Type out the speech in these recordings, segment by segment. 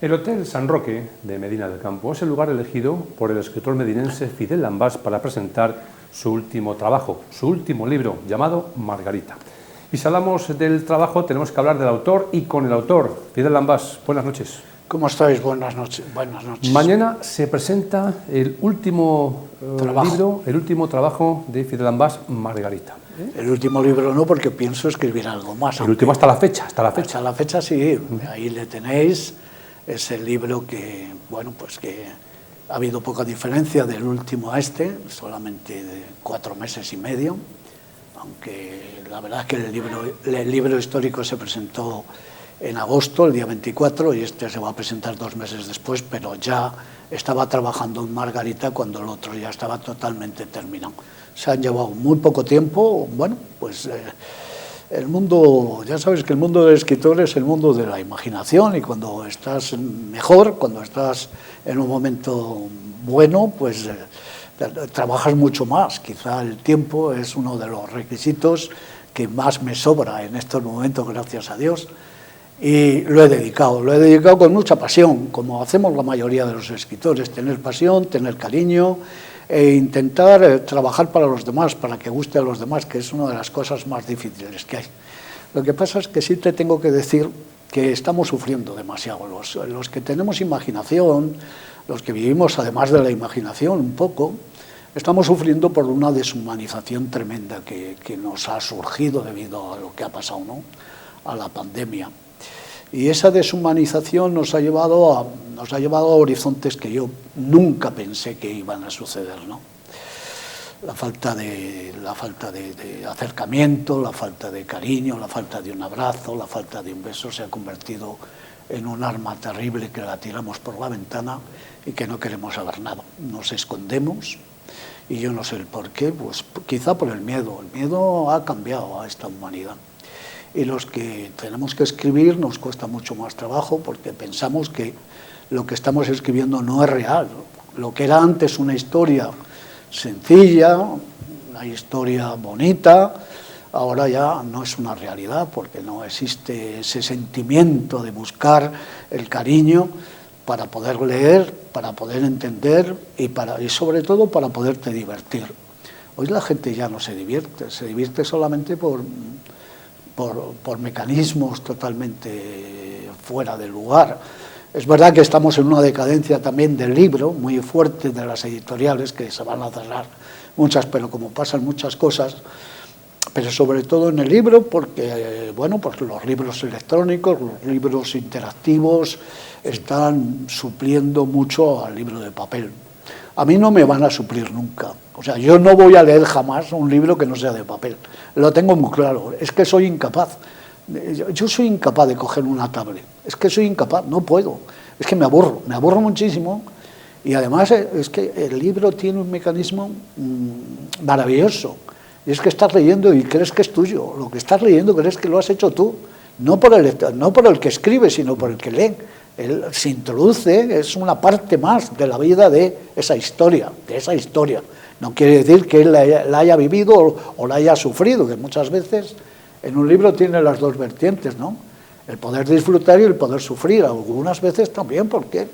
El Hotel San Roque de Medina del Campo es el lugar elegido por el escritor medinense Fidel Lambás para presentar su último trabajo, su último libro, llamado Margarita. Y si hablamos del trabajo, tenemos que hablar del autor y con el autor. Fidel Lambás, buenas noches. ¿Cómo estáis? Buenas noches. Buenas noches. Mañana se presenta el último libro, el último trabajo de Fidel Lambás, Margarita. El último libro no, porque pienso escribir algo más. El último hasta la fecha, Hasta la fecha sí, ahí le tenéis. Es el libro que, bueno, pues que ha habido poca diferencia del último a este, solamente de 4 meses y medio, aunque la verdad es que el libro histórico se presentó en agosto, el día 24, y este se va a presentar 2 meses después, pero ya estaba trabajando en Margarita cuando el otro ya estaba totalmente terminado. Se han llevado muy poco tiempo, bueno, pues el mundo, ya sabes que el mundo del escritor es el mundo de la imaginación, y cuando estás mejor, cuando estás en un momento bueno, pues trabajas mucho más. Quizá el tiempo es uno de los requisitos que más me sobra en estos momentos, gracias a Dios. Y lo he dedicado con mucha pasión, como hacemos la mayoría de los escritores, tener pasión, tener cariño e intentar trabajar para los demás, para que guste a los demás, que es una de las cosas más difíciles que hay. Lo que pasa es que sí te tengo que decir que estamos sufriendo demasiado. Los que tenemos imaginación, los que vivimos además de la imaginación un poco, estamos sufriendo por una deshumanización tremenda que nos ha surgido debido a lo que ha pasado, ¿no? A la pandemia. Y esa deshumanización nos ha llevado a horizontes que yo nunca pensé que iban a suceder, ¿no? La falta de acercamiento, la falta de cariño, la falta de un abrazo, la falta de un beso se ha convertido en un arma terrible que la tiramos por la ventana y que no queremos saber nada. Nos escondemos y yo no sé el por qué, pues quizá por el miedo. El miedo ha cambiado a esta humanidad. Y los que tenemos que escribir nos cuesta mucho más trabajo porque pensamos que lo que estamos escribiendo no es real. Lo que era antes una historia sencilla, una historia bonita, ahora ya no es una realidad porque no existe ese sentimiento de buscar el cariño para poder leer, para poder entender y sobre todo para poderte divertir. Hoy la gente ya no se divierte solamente por mecanismos totalmente fuera de lugar. Es verdad que estamos en una decadencia también del libro, muy fuerte, de las editoriales, que se van a cerrar muchas, pero como pasan muchas cosas, pero sobre todo en el libro, porque bueno, pues los libros electrónicos, los libros interactivos están supliendo mucho al libro de papel. A mí no me van a suplir nunca. O sea, yo no voy a leer jamás un libro que no sea de papel. Lo tengo muy claro. Es que soy incapaz. Yo soy incapaz de coger una tablet. Es que soy incapaz, no puedo. Es que me aburro muchísimo. Y además es que el libro tiene un mecanismo maravilloso. Y es que estás leyendo y crees que es tuyo. Lo que estás leyendo crees que lo has hecho tú. No por el que escribe, sino por el que lee. Él se introduce, es una parte más de la vida de esa historia, No quiere decir que él la haya vivido o la haya sufrido, que muchas veces en un libro tiene las dos vertientes, ¿no? El poder disfrutar y el poder sufrir, algunas veces también, porque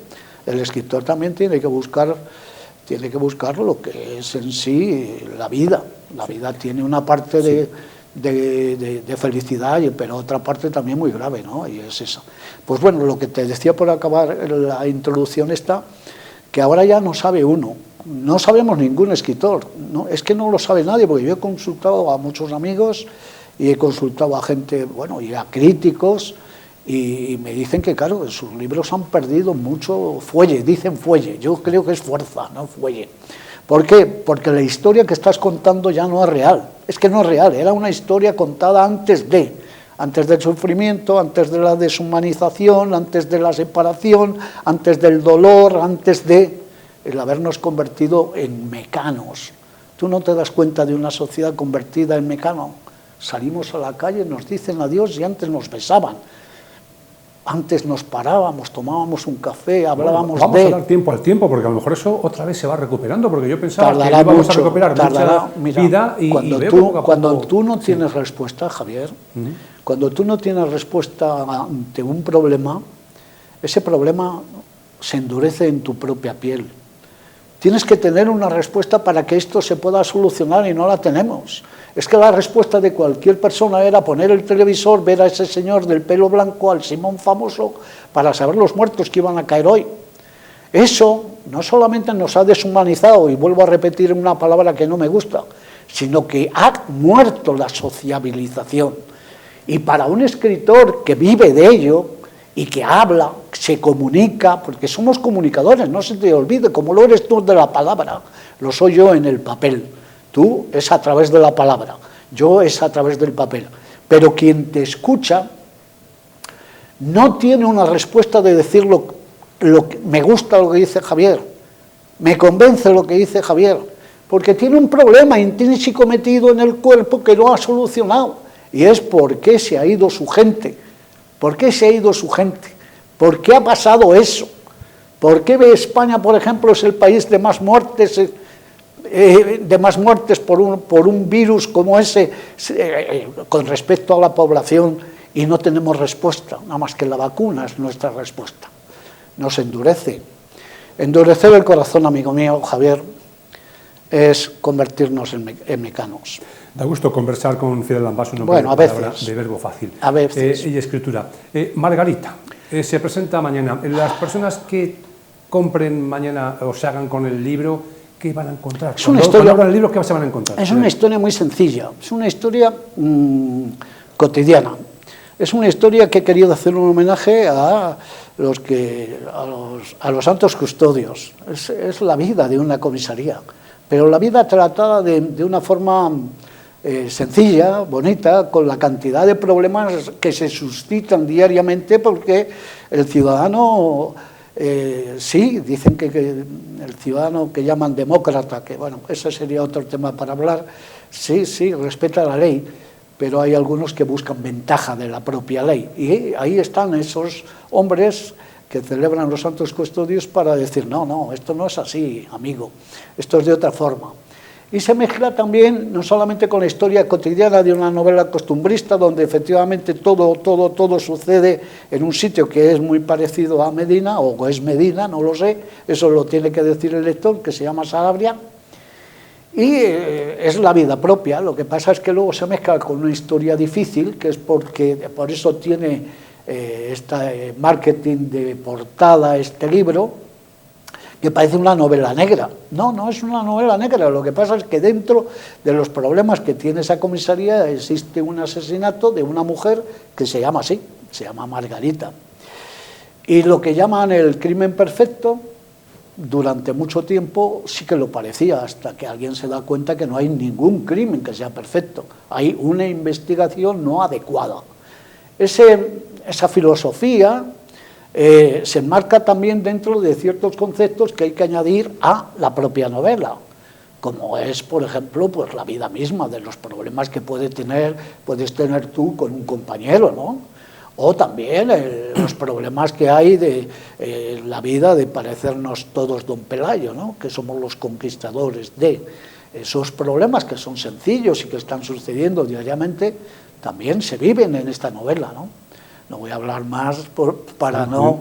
el escritor también tiene que buscar lo que es en sí la vida. La vida tiene una parte de felicidad, pero otra parte también muy grave, ¿no? Y es esa. Pues bueno, lo que te decía por acabar la introducción está, que ahora ya no sabe uno, no sabemos ningún escritor, ¿no? Es que no lo sabe nadie, porque yo he consultado a muchos amigos y he consultado a gente, bueno, y a críticos, y me dicen que, claro, sus libros han perdido mucho fuelle, dicen fuelle, yo creo que es fuerza, no fuelle. ¿Por qué? Porque la historia que estás contando ya no es real. Es que no es real, era una historia contada antes del sufrimiento, antes de la deshumanización, antes de la separación, antes del dolor, antes de el habernos convertido en mecanos. ¿Tú no te das cuenta de una sociedad convertida en mecano? Salimos a la calle, nos dicen adiós y antes nos besaban. Antes nos parábamos, tomábamos un café, hablábamos Vamos a dar tiempo al tiempo, porque a lo mejor eso otra vez se va recuperando, porque yo pensaba que íbamos a recuperar mucha vida y cuando tú no tienes respuesta, Javier, cuando tú no tienes respuesta ante un problema, ese problema se endurece en tu propia piel. Tienes que tener una respuesta para que esto se pueda solucionar y no la tenemos. Es que la respuesta de cualquier persona era poner el televisor, ver a ese señor del pelo blanco, al Simón famoso, para saber los muertos que iban a caer hoy. Eso no solamente nos ha deshumanizado, y vuelvo a repetir una palabra que no me gusta, sino que ha muerto la sociabilización. Y para un escritor que vive de ello y que habla, se comunica, porque somos comunicadores, no se te olvide, como lo eres tú de la palabra, lo soy yo en el papel. Tú es a través de la palabra, yo es a través del papel. Pero quien te escucha no tiene una respuesta de decir me gusta lo que dice Javier, me convence lo que dice Javier, porque tiene un problema intrínseco metido en el cuerpo que no ha solucionado, y es por qué se ha ido su gente, por qué se ha ido su gente, por qué ha pasado eso, por qué España, por ejemplo, es el país de más muertes, por un virus como ese, con respecto a la población, y no tenemos respuesta, nada más que la vacuna es nuestra respuesta. Nos endurece. Endurecer el corazón, amigo mío, Javier, es convertirnos en mecanos. Da gusto conversar con Fidel Lambás, un hombre bueno, de verbo fácil. A veces. Y escritura. Margarita, se presenta mañana. Las personas que compren mañana o se hagan con el libro, ¿qué van a encontrar? Es una historia, el libro, ¿qué se van a encontrar? Es una historia muy sencilla, es una historia cotidiana. Es una historia que he querido hacer un homenaje a los santos custodios. Es la vida de una comisaría, pero la vida tratada de una forma sencilla, bonita, con la cantidad de problemas que se suscitan diariamente, porque el ciudadano, sí, dicen que el ciudadano que llaman demócrata, que bueno, ese sería otro tema para hablar, sí, respeta la ley, pero hay algunos que buscan ventaja de la propia ley. Y ahí están esos hombres que celebran los santos custodios para decir, no, esto no es así, amigo, esto es de otra forma. Y se mezcla también, no solamente con la historia cotidiana de una novela costumbrista, donde efectivamente todo sucede en un sitio que es muy parecido a Medina, o es Medina, no lo sé, eso lo tiene que decir el lector, que se llama Sanabria, y es la vida propia. Lo que pasa es que luego se mezcla con una historia difícil, que es por eso tiene este marketing de portada este libro, que parece una novela negra. No es una novela negra, lo que pasa es que dentro de los problemas que tiene esa comisaría existe un asesinato de una mujer que se llama así, se llama Margarita. Y lo que llaman el crimen perfecto, durante mucho tiempo sí que lo parecía, hasta que alguien se da cuenta que no hay ningún crimen que sea perfecto, hay una investigación no adecuada. Esa filosofía se enmarca también dentro de ciertos conceptos que hay que añadir a la propia novela, como es, por ejemplo, pues la vida misma, de los problemas que puedes tener tú con un compañero, ¿no? O también los problemas que hay de la vida de parecernos todos don Pelayo, ¿no? Que somos los conquistadores de esos problemas que son sencillos y que están sucediendo diariamente, también se viven en esta novela, ¿no? No voy a hablar más para no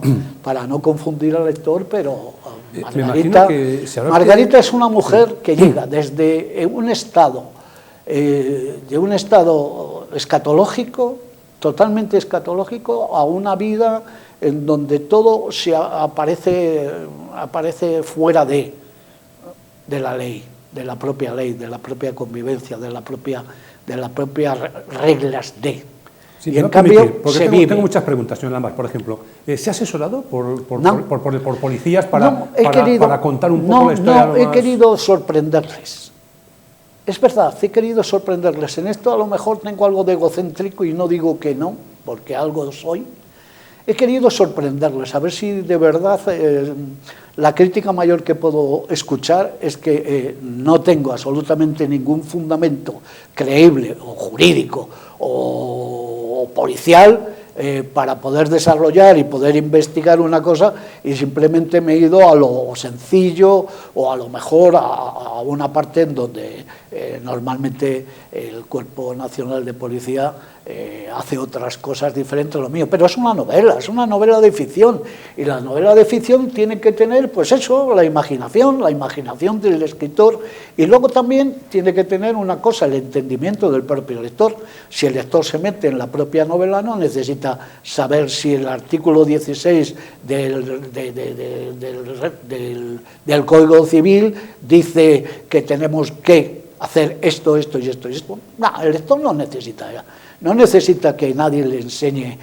confundir al lector, pero Margarita es una mujer que llega desde un estado escatológico, totalmente escatológico, a una vida en donde todo aparece fuera de la ley, de la propia convivencia, de las propias reglas de. Sí, y en cambio porque tengo muchas preguntas, señor Lambás. Por ejemplo, ¿se ha asesorado por policías para contar un poco la historia? No, he querido sorprenderles. Es verdad, he querido sorprenderles. En esto a lo mejor tengo algo de egocéntrico y no digo que no, porque algo soy. He querido sorprenderles, a ver si de verdad la crítica mayor que puedo escuchar es que no tengo absolutamente ningún fundamento creíble o jurídico o policial para poder desarrollar y poder investigar una cosa, y simplemente me he ido a lo sencillo o a lo mejor a una parte en donde normalmente el Cuerpo Nacional de Policía hace otras cosas diferentes a lo mío, pero es una novela de ficción, y la novela de ficción tiene que tener, pues eso, la imaginación del escritor, y luego también tiene que tener una cosa, el entendimiento del propio lector. Si el lector se mete en la propia novela, no necesita saber si el artículo 16 del Código Civil dice que tenemos que hacer esto y esto. No, el lector no necesita que nadie le enseñe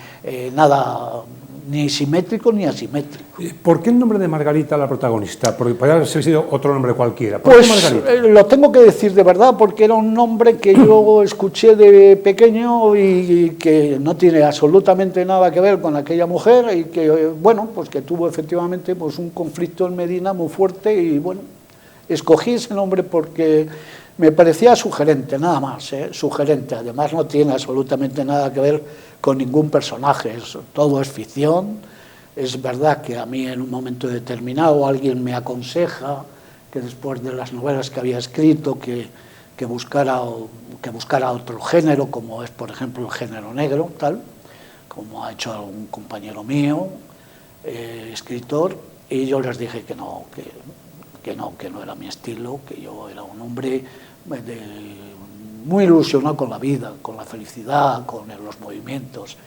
nada, ni simétrico ni asimétrico. ¿Por qué el nombre de Margarita, la protagonista? Porque podría haber sido otro nombre cualquiera. ¿Por qué Margarita? Lo tengo que decir de verdad, porque era un nombre que yo escuché de pequeño y que no tiene absolutamente nada que ver con aquella mujer, y que, bueno, pues que tuvo efectivamente pues un conflicto en Medina muy fuerte, y bueno, escogí ese nombre porque me parecía sugerente, nada más, sugerente. Además no tiene absolutamente nada que ver con ningún personaje, todo es ficción. Es verdad que a mí en un momento determinado alguien me aconseja que después de las novelas que había escrito que buscara otro género, como es por ejemplo el género negro, tal, como ha hecho algún compañero mío, escritor, y yo les dije que no era mi estilo, que yo era un hombre muy ilusionado con la vida, con la felicidad, con los movimientos,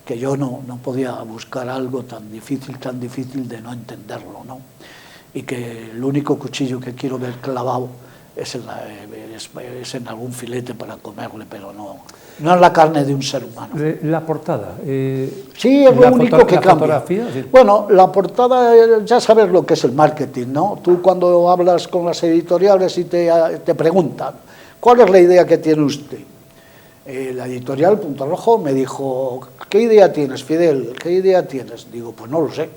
que yo no podía buscar algo tan difícil de no entenderlo, ¿no? Y que el único cuchillo que quiero ver clavado es en algún filete para comerle, pero no en la carne de un ser humano. La portada. Sí, es lo único que cambia. Sí. Bueno, la portada, ya sabes lo que es el marketing, ¿no? Tú cuando hablas con las editoriales y te preguntan, ¿cuál es la idea que tiene usted? La editorial Punto Rojo me dijo, ¿qué idea tienes, Fidel? ¿Qué idea tienes? Digo, pues no lo sé.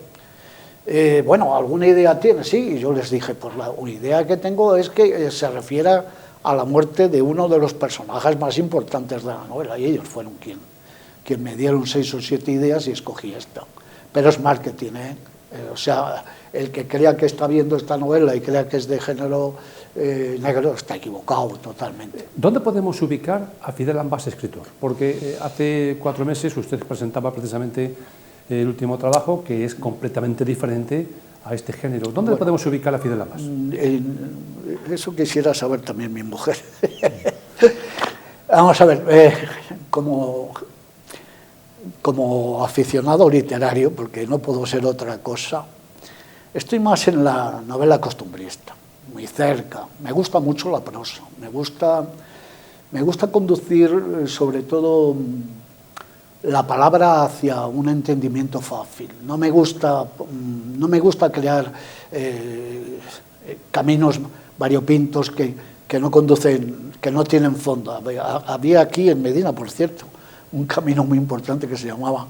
Bueno, ¿alguna idea tienes? Sí, y yo les dije, pues la idea que tengo es que se refiera a la muerte de uno de los personajes más importantes de la novela, y ellos fueron quien me dieron 6 o 7 ideas y escogí esta. Pero es marketing, o sea, el que crea que está viendo esta novela y crea que es de género negro está equivocado totalmente. ¿Dónde podemos ubicar a Fidel Ambas, escritor? Porque hace 4 meses usted presentaba precisamente el último trabajo, que es completamente diferente a este género. ¿Dónde podemos ubicar a Fidel Ambas? Eso quisiera saber también mi mujer. Vamos a ver, como aficionado literario, porque no puedo ser otra cosa, estoy más en la novela costumbrista, muy cerca. Me gusta mucho la prosa, me gusta conducir sobre todo la palabra hacia un entendimiento fácil. No me gusta crear caminos variopintos que no conducen, que no tienen fondo. Había aquí en Medina, por cierto, un camino muy importante que se llamaba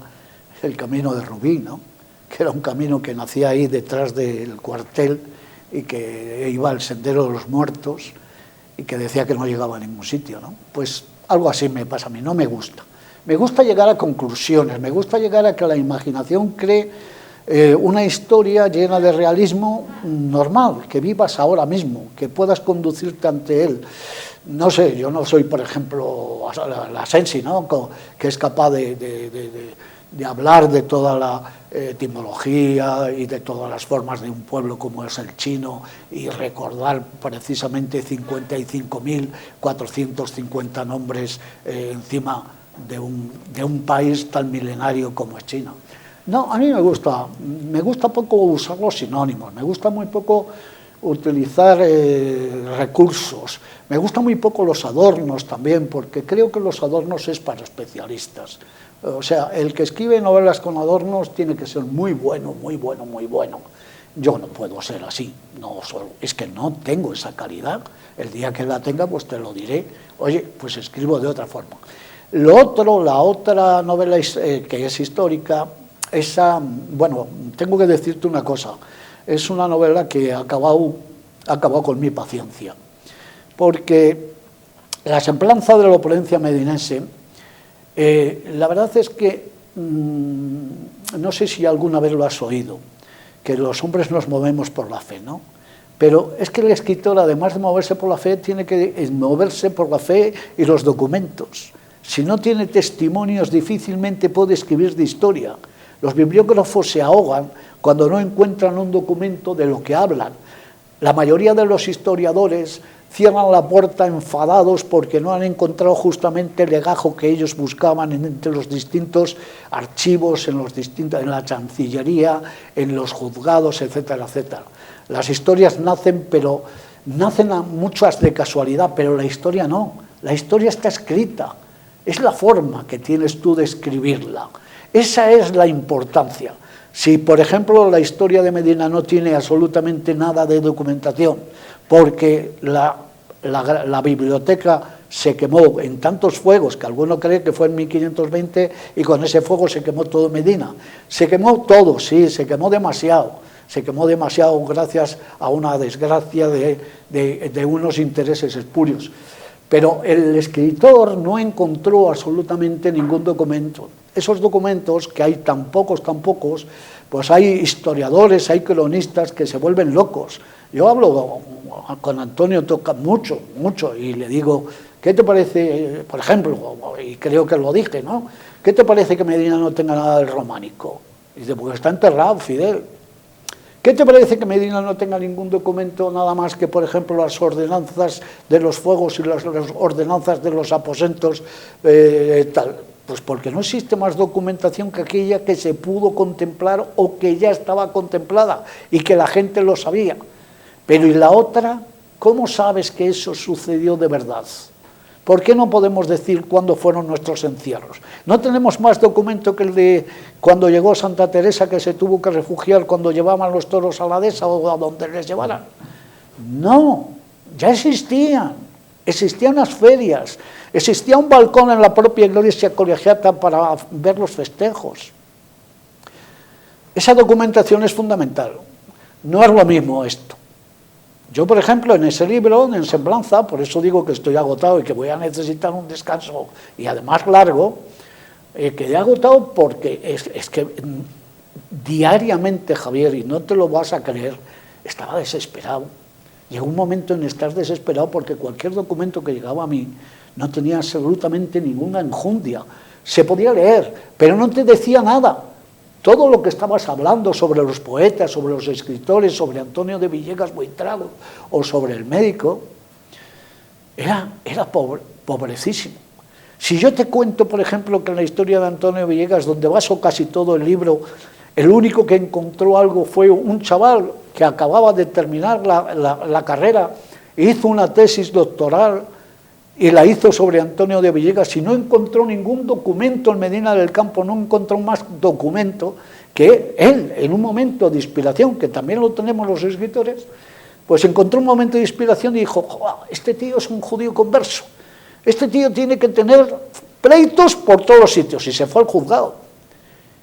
el Camino de Rubí, ¿no? Que era un camino que nacía ahí detrás del cuartel y que iba al Sendero de los Muertos y que decía que no llegaba a ningún sitio, ¿no? Pues algo así me pasa a mí, no me gusta. Me gusta llegar a conclusiones, me gusta llegar a que la imaginación cree una historia llena de realismo normal, que vivas ahora mismo, que puedas conducirte ante él. No sé, yo no soy, por ejemplo, la Sensi, ¿no? Que es capaz de hablar de toda la etimología y de todas las formas de un pueblo como es el chino y recordar precisamente 55.450 nombres encima de un país tan milenario como es China. No, a mí me gusta poco usar los sinónimos, me gusta muy poco utilizar recursos, me gustan muy poco los adornos también, porque creo que los adornos es para especialistas. O sea, el que escribe novelas con adornos tiene que ser muy bueno, muy bueno, muy bueno. Yo no puedo ser así, es que no tengo esa calidad. El día que la tenga, pues te lo diré. Oye, pues escribo de otra forma. La otra novela que es histórica, esa, bueno, tengo que decirte una cosa, es una novela que ha acabado con mi paciencia, porque la semblanza de la opulencia medinense, la verdad es que no sé si alguna vez lo has oído, que los hombres nos movemos por la fe, ¿no? Pero es que el escritor, además de moverse por la fe, tiene que moverse por la fe y los documentos. Si no tiene testimonios, difícilmente puede escribir de historia. Los bibliógrafos se ahogan cuando no encuentran un documento de lo que hablan. La mayoría de los historiadores cierran la puerta enfadados porque no han encontrado justamente el legajo que ellos buscaban entre los distintos archivos, en la Chancillería, en los juzgados, etcétera, etcétera. Las historias nacen muchas de casualidad, pero la historia no. La historia está escrita. Es la forma que tienes tú de escribirla. Esa es la importancia. Si, por ejemplo, la historia de Medina no tiene absolutamente nada de documentación, porque la biblioteca se quemó en tantos fuegos, que alguno cree que fue en 1520, y con ese fuego se quemó todo Medina. Se quemó todo, sí, se quemó demasiado. Se quemó demasiado gracias a una desgracia de unos intereses espurios. Pero el escritor no encontró absolutamente ningún documento. Esos documentos, que hay tan pocos, pues hay historiadores, hay cronistas que se vuelven locos. Yo hablo con Antonio Toca mucho, y le digo, ¿qué te parece, por ejemplo, y creo que lo dije, ¿no? ¿Qué te parece que Medina no tenga nada del románico? Y dice, porque está enterrado, Fidel. ¿Qué te parece que Medina no tenga ningún documento nada más que, por ejemplo, las ordenanzas de los fuegos y las ordenanzas de los aposentos, tal? Pues porque no existe más documentación que aquella que se pudo contemplar o que ya estaba contemplada y que la gente lo sabía. Pero ¿y la otra? ¿Cómo sabes que eso sucedió de verdad? ¿Por qué no podemos decir cuándo fueron nuestros encierros? ¿No tenemos más documento que el de cuando llegó Santa Teresa, que se tuvo que refugiar cuando llevaban los toros a la dehesa o a donde les llevaran? No, ya existían las ferias, existía un balcón en la propia iglesia colegiata para ver los festejos. Esa documentación es fundamental, no es lo mismo esto. Yo, por ejemplo, en ese libro, en Semblanza, por eso digo que estoy agotado y que voy a necesitar un descanso, y además largo, quedé agotado porque es que diariamente, Javier, y no te lo vas a creer, estaba desesperado. Llegó un momento en estar desesperado porque cualquier documento que llegaba a mí no tenía absolutamente ninguna enjundia. Se podía leer, pero no te decía nada. Todo lo que estabas hablando sobre los poetas, sobre los escritores, sobre Antonio de Villegas Buitrago o sobre el médico, era pobrecísimo. Si yo te cuento, por ejemplo, que en la historia de Antonio Villegas, donde baso casi todo el libro, el único que encontró algo fue un chaval que acababa de terminar la carrera e hizo una tesis doctoral y la hizo sobre Antonio de Villegas, y no encontró ningún documento en Medina del Campo, no encontró más documento que él, en un momento de inspiración, que también lo tenemos los escritores, pues encontró un momento de inspiración y dijo, este tío es un judío converso, este tío tiene que tener pleitos por todos los sitios, y se fue al juzgado.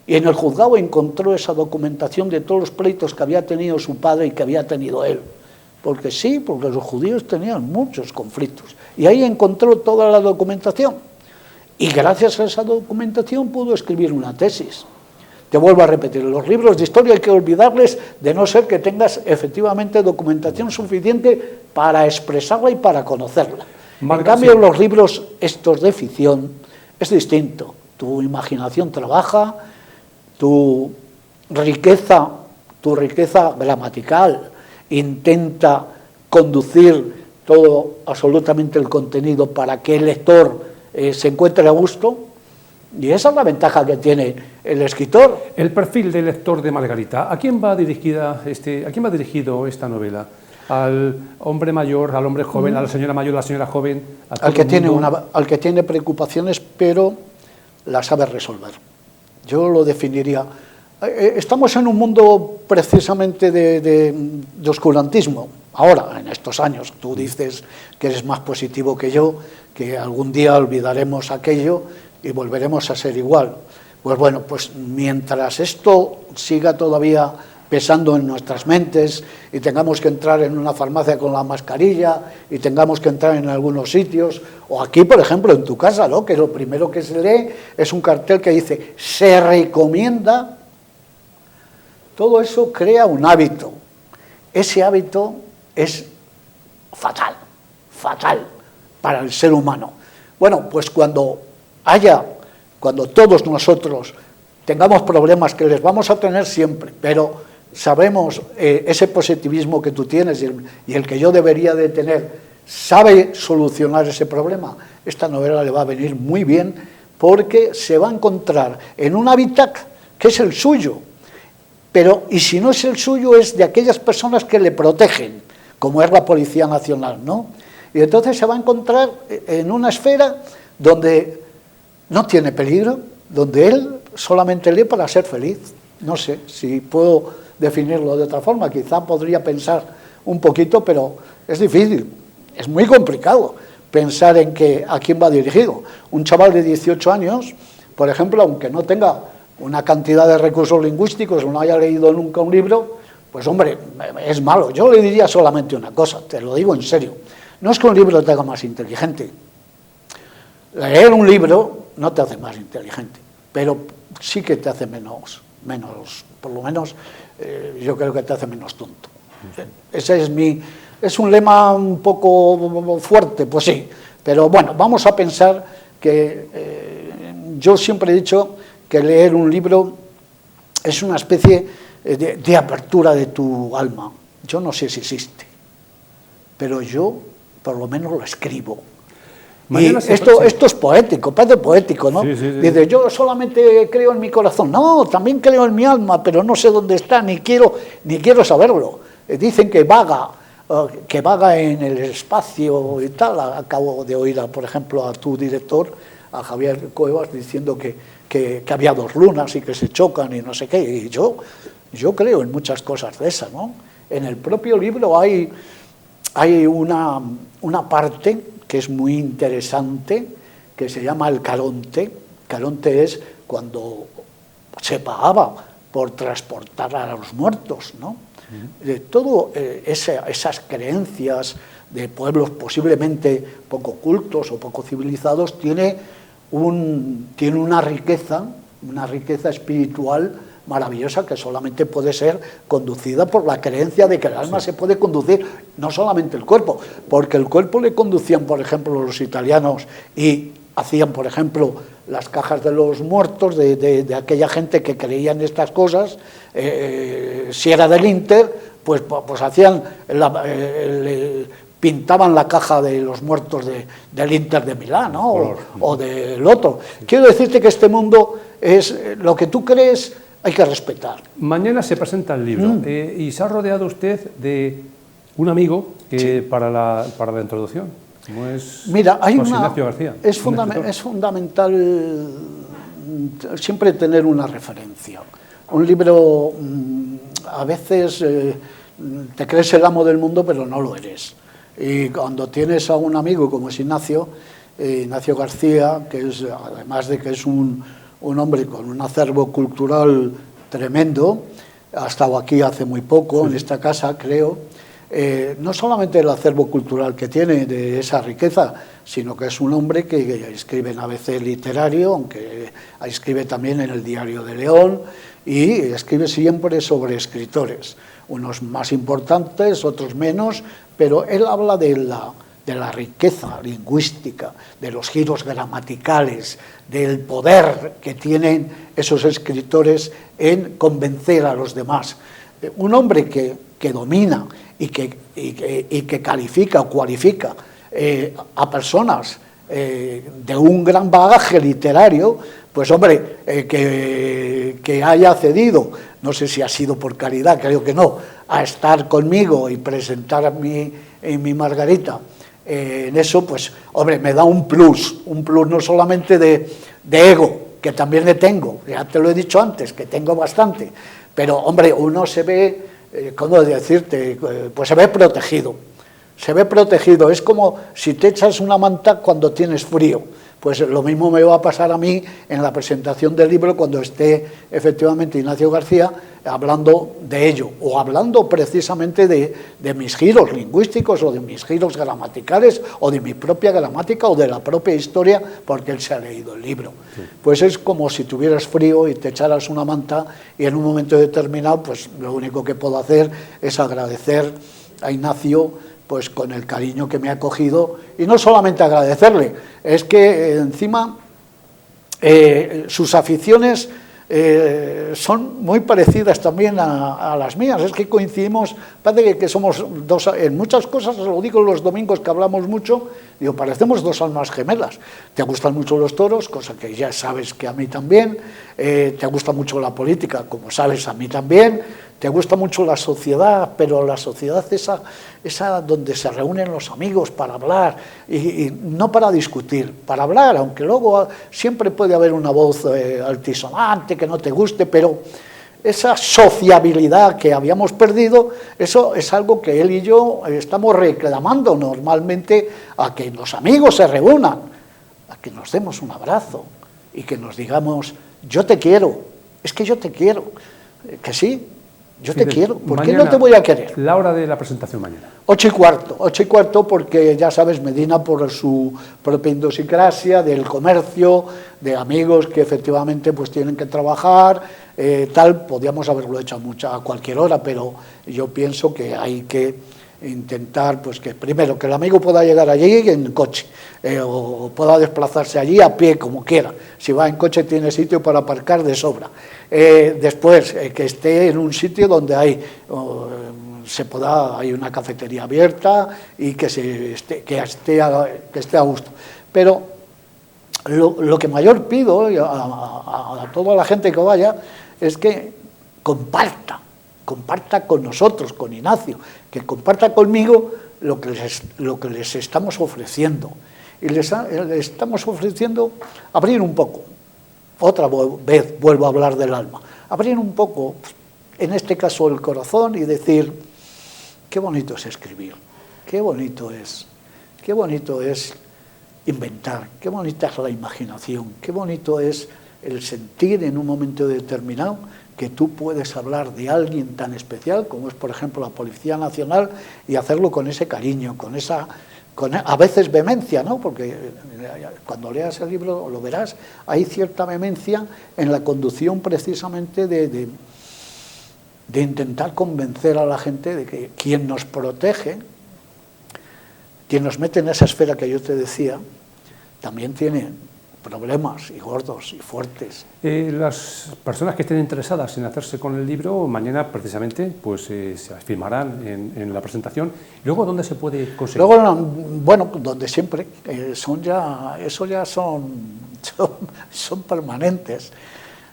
Y en el juzgado encontró esa documentación de todos los pleitos que había tenido su padre y que había tenido él. Porque sí, porque los judíos tenían muchos conflictos. Y ahí encontró toda la documentación. Y gracias a esa documentación pudo escribir una tesis. Te vuelvo a repetir, los libros de historia hay que olvidarles, de no ser que tengas efectivamente documentación suficiente para expresarla y para conocerla. En cambio, los libros estos de ficción es distinto. Tu imaginación trabaja, tu riqueza gramatical intenta conducir todo, absolutamente el contenido, para que el lector se encuentre a gusto, y esa es la ventaja que tiene el escritor. El perfil del lector de Margarita, ¿a quién va dirigido esta novela? ¿Al hombre mayor, al hombre joven, a la señora mayor, a la señora joven? Al que tiene preocupaciones, pero las sabe resolver. Yo lo definiría. Estamos en un mundo precisamente de oscurantismo. Ahora, en estos años, tú dices que eres más positivo que yo, que algún día olvidaremos aquello y volveremos a ser igual. Pues bueno, pues mientras esto siga todavía pesando en nuestras mentes y tengamos que entrar en una farmacia con la mascarilla y tengamos que entrar en algunos sitios, o aquí, por ejemplo, en tu casa, ¿no?, que lo primero que se lee es un cartel que dice «se recomienda». Todo eso crea un hábito. Ese hábito es fatal, fatal para el ser humano. Bueno, pues cuando todos nosotros tengamos problemas, que les vamos a tener siempre, pero sabemos ese positivismo que tú tienes y el que yo debería de tener, sabe solucionar ese problema, esta novela le va a venir muy bien porque se va a encontrar en un hábitat que es el suyo, pero y si no es el suyo es de aquellas personas que le protegen, como es la Policía Nacional, ¿no? Y entonces se va a encontrar en una esfera donde no tiene peligro, donde él solamente lee para ser feliz. No sé si puedo definirlo de otra forma, quizá podría pensar un poquito, pero es difícil, es muy complicado pensar en a quién va dirigido. Un chaval de 18 años, por ejemplo, aunque no tenga una cantidad de recursos lingüísticos o no haya leído nunca un libro, pues hombre, es malo. Yo le diría solamente una cosa, te lo digo en serio, no es que un libro te haga más inteligente. Leer un libro no te hace más inteligente, pero sí que te hace menos por lo menos yo creo que te hace menos tonto. Ese es un lema un poco fuerte, pues sí, pero bueno, vamos a pensar que yo siempre he dicho que leer un libro es una especie de apertura de tu alma. Yo no sé si existe, pero yo por lo menos lo escribo. Y esto es poético, parece poético, ¿no? Sí, sí, sí. Dice, yo solamente creo en mi corazón. No, también creo en mi alma, pero no sé dónde está, ni quiero saberlo. Dicen que vaga en el espacio y tal. Acabo de oír, por ejemplo, a tu director, a Javier Cuevas, diciendo que había dos lunas y que se chocan y no sé qué. Y yo creo en muchas cosas de esas, ¿no? En el propio libro hay una parte que es muy interesante, que se llama el Caronte. Caronte es cuando se pagaba por transportar a los muertos, ¿no? Todo esas creencias de pueblos posiblemente poco cultos o poco civilizados tiene una riqueza espiritual maravillosa que solamente puede ser conducida por la creencia de que el alma se puede conducir, no solamente el cuerpo, porque el cuerpo le conducían, por ejemplo, los italianos y hacían, por ejemplo, las cajas de los muertos de aquella gente que creía en estas cosas. Si era del Inter, pues hacían pintaban la caja de los muertos del Inter de Milán, ¿no? o del otro. Quiero decirte que este mundo es lo que tú crees. Hay que respetar. Mañana se presenta el libro y se ha rodeado usted de un amigo para la introducción, como es José Ignacio García. Es fundamental siempre tener una referencia. Un libro, a veces te crees el amo del mundo, pero no lo eres. Y cuando tienes a un amigo como es Ignacio García, que es, además de que es un hombre con un acervo cultural tremendo, ha estado aquí hace muy poco, en esta casa, creo, no solamente el acervo cultural que tiene de esa riqueza, sino que es un hombre que escribe en ABC Literario, aunque escribe también en el Diario de León, y escribe siempre sobre escritores, unos más importantes, otros menos, pero él habla de la riqueza lingüística, de los giros gramaticales, del poder que tienen esos escritores en convencer a los demás. Un hombre que domina y que califica o cualifica a personas de un gran bagaje literario, pues hombre, que haya accedido, no sé si ha sido por caridad, creo que no, a estar conmigo y presentar mi Margarita, en eso, pues, hombre, me da un plus no solamente de ego, que también le tengo, ya te lo he dicho antes, que tengo bastante, pero, hombre, uno se ve, ¿cómo decirte? Pues se ve protegido, es como si te echas una manta cuando tienes frío, Pues lo mismo me va a pasar a mí en la presentación del libro cuando esté efectivamente Ignacio García hablando de ello, o hablando precisamente de mis giros lingüísticos, o de mis giros gramaticales, o de mi propia gramática, o de la propia historia, porque él se ha leído el libro. Sí. Pues es como si tuvieras frío y te echaras una manta, y en un momento determinado, pues lo único que puedo hacer es agradecer a Ignacio, pues con el cariño que me ha cogido, y no solamente agradecerle, es que encima sus aficiones son muy parecidas también a las mías, es que coincidimos, parece que somos dos, en muchas cosas, lo digo los domingos que hablamos mucho, digo, parecemos dos almas gemelas. Te gustan mucho los toros, cosa que ya sabes que a mí también, te gusta mucho la política, como sabes, a mí también, te gusta mucho la sociedad, pero la sociedad esa donde se reúnen los amigos para hablar, y no para discutir, para hablar, aunque luego siempre puede haber una voz altisonante que no te guste, pero esa sociabilidad que habíamos perdido, eso es algo que él y yo estamos reclamando normalmente, a que los amigos se reúnan, a que nos demos un abrazo y que nos digamos, yo te quiero, es que yo te quiero, que sí, yo te quiero, ¿por qué no te voy a querer? La hora de la presentación mañana. 8:15, porque ya sabes, Medina por su propia idiosincrasia, del comercio, de amigos que efectivamente pues tienen que trabajar, podíamos haberlo hecho a cualquier hora, pero yo pienso que hay que intentar, pues que primero que el amigo pueda llegar allí en coche, o pueda desplazarse allí a pie, como quiera. Si va en coche tiene sitio para aparcar de sobra. Después, que esté en un sitio donde hay una cafetería abierta y que esté a gusto. Pero lo que mayor pido a toda la gente que vaya es que comparta con nosotros, con Ignacio, que comparta conmigo lo que les estamos ofreciendo. Y les estamos ofreciendo abrir un poco. Otra vez vuelvo a hablar del alma. Abrir un poco, en este caso el corazón, y decir, qué bonito es escribir, qué bonito es inventar, qué bonita es la imaginación, qué bonito es el sentir en un momento determinado que tú puedes hablar de alguien tan especial como es, por ejemplo, la Policía Nacional, y hacerlo con ese cariño, con a veces vehemencia, ¿no? Porque cuando leas el libro lo verás, hay cierta vehemencia en la conducción precisamente de intentar convencer a la gente de que quien nos protege, quien nos mete en esa esfera que yo te decía, también tiene problemas y gordos y fuertes. Las personas que estén interesadas en hacerse con el libro, mañana precisamente pues se firmarán en la presentación. ¿Luego dónde se puede conseguir? Luego, bueno, donde siempre, son permanentes.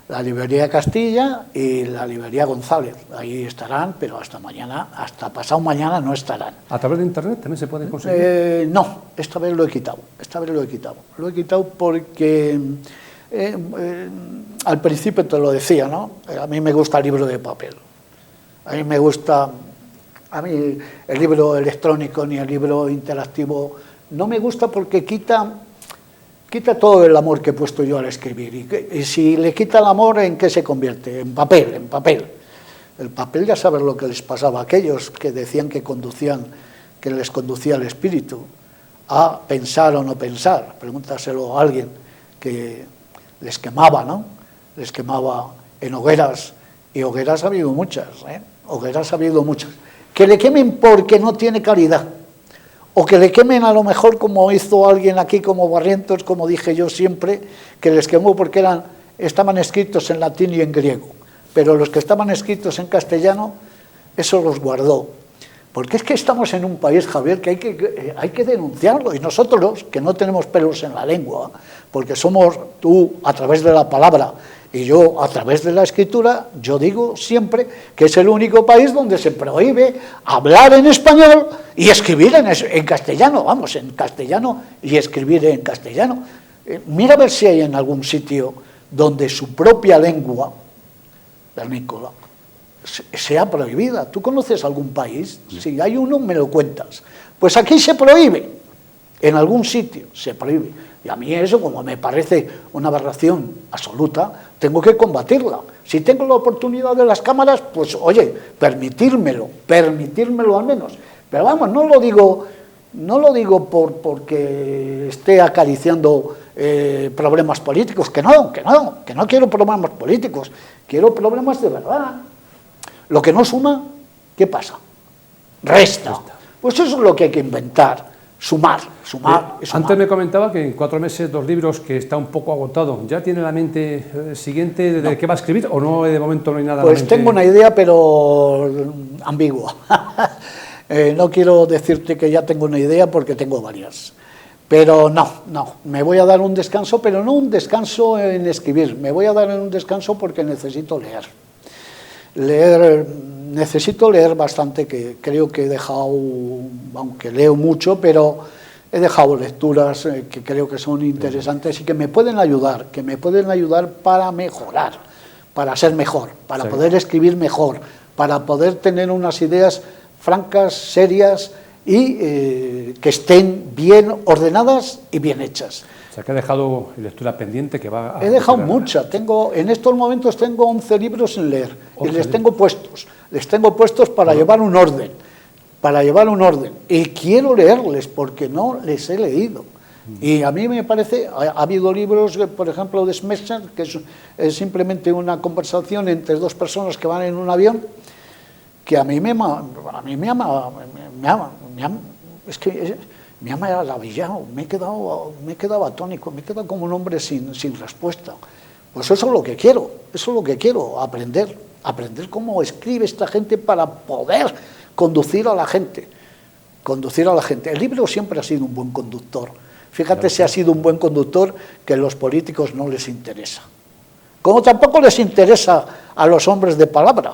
La librería Castilla y la librería González, ahí estarán, pero hasta mañana, hasta pasado mañana no estarán. ¿A través de internet también se puede conseguir? No, esta vez lo he quitado. Lo he quitado porque al principio te lo decía, ¿no? A mí me gusta el libro de papel. A mí el libro electrónico ni el libro interactivo no me gusta porque quita todo el amor que he puesto yo al escribir. Y si le quita el amor, ¿en qué se convierte? En papel. El papel, ya sabes lo que les pasaba a aquellos que decían que les conducía el espíritu a pensar o no pensar. Pregúntaselo a alguien que les quemaba, ¿no? Les quemaba en hogueras, y hogueras ha habido muchas, Hogueras ha habido muchas. Que le quemen porque no tiene caridad. O que le quemen a lo mejor como hizo alguien aquí como Barrientos, como dije yo siempre, que les quemó porque estaban escritos en latín y en griego, pero los que estaban escritos en castellano, eso los guardó. Porque es que estamos en un país, Javier, que hay que denunciarlo, y nosotros, que no tenemos pelos en la lengua, porque somos tú a través de la palabra y yo a través de la escritura, yo digo siempre que es el único país donde se prohíbe hablar en español y escribir en castellano, en castellano y escribir en castellano. Mira a ver si hay en algún sitio donde su propia lengua, vernícola, sea prohibida. ¿Tú conoces algún país? Si hay uno, me lo cuentas. Pues aquí se prohíbe, en algún sitio se prohíbe. Y a mí eso, como me parece una aberración absoluta, tengo que combatirla. Si tengo la oportunidad de las cámaras, pues oye, permitírmelo al menos. Pero vamos, no lo digo porque esté acariciando problemas políticos, que no quiero problemas políticos, quiero problemas de verdad. Lo que no suma, ¿qué pasa? Resta. Pues eso es lo que hay que inventar. Sumar. Antes me comentaba que en 4 meses 2 libros, que está un poco agotado. ¿Ya tiene la mente siguiente de qué va a escribir o no, de momento no hay nada? Pues tengo una idea, pero ambigua. No quiero decirte que ya tengo una idea porque tengo varias. Pero no, me voy a dar un descanso, pero no un descanso en escribir. Me voy a dar un descanso porque necesito leer. Necesito leer bastante, que creo que he dejado, aunque leo mucho, pero he dejado lecturas que creo que son interesantes y que me pueden ayudar para mejorar, para ser mejor, para poder escribir mejor, para poder tener unas ideas francas, serias y que estén bien ordenadas y bien hechas. O sea, que ha dejado lectura pendiente que va a... He dejado mucha. En estos momentos tengo 11 libros sin leer y les tengo puestos para llevar un orden, y quiero leerles porque no les he leído. Y a mí me parece, ha habido libros, por ejemplo, de Schmeisser, que es simplemente una conversación entre 2 personas que van en un avión, que a mí me ha maravillado, me he quedado atónico, me he quedado como un hombre sin respuesta. Pues eso es lo que quiero, aprender cómo escribe esta gente para poder conducir a la gente. El libro siempre ha sido un buen conductor. Fíjate si ha sido un buen conductor que a los políticos no les interesa. Como tampoco les interesa a los hombres de palabra.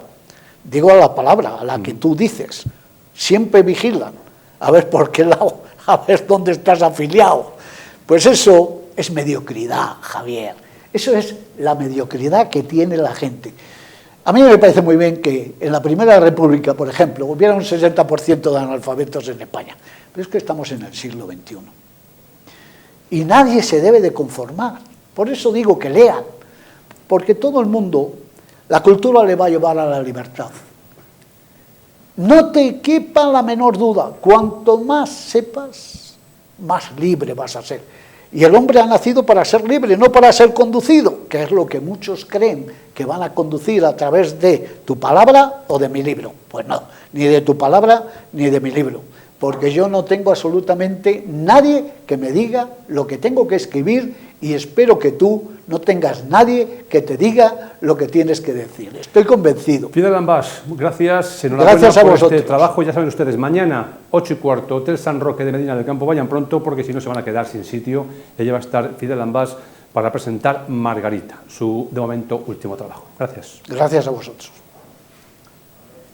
Digo a la palabra, a la que tú dices. Siempre vigilan a ver por qué lado, a ver dónde estás afiliado. Pues eso es mediocridad, Javier. Eso es la mediocridad que tiene la gente. A mí me parece muy bien que en la Primera República, por ejemplo, hubiera un 60% de analfabetos en España. Pero es que estamos en el siglo XXI. Y nadie se debe de conformar. Por eso digo que lean. Porque todo el mundo, la cultura le va a llevar a la libertad. No te quepa la menor duda. Cuanto más sepas, más libre vas a ser. Y el hombre ha nacido para ser libre, no para ser conducido, que es lo que muchos creen que van a conducir a través de tu palabra o de mi libro. Pues no, ni de tu palabra ni de mi libro, porque yo no tengo absolutamente nadie que me diga lo que tengo que escribir y espero que tú no tengas nadie que te diga lo que tienes que decir. Estoy convencido. Fidel Ambás, gracias. Enhorabuena Gracias a por vosotros. este trabajo. Ya saben ustedes, mañana 8:15, Hotel San Roque de Medina del Campo. Vayan pronto porque si no se van a quedar sin sitio. Y allí va a estar Fidel Ambás para presentar Margarita, su de momento último trabajo. Gracias. Gracias a vosotros.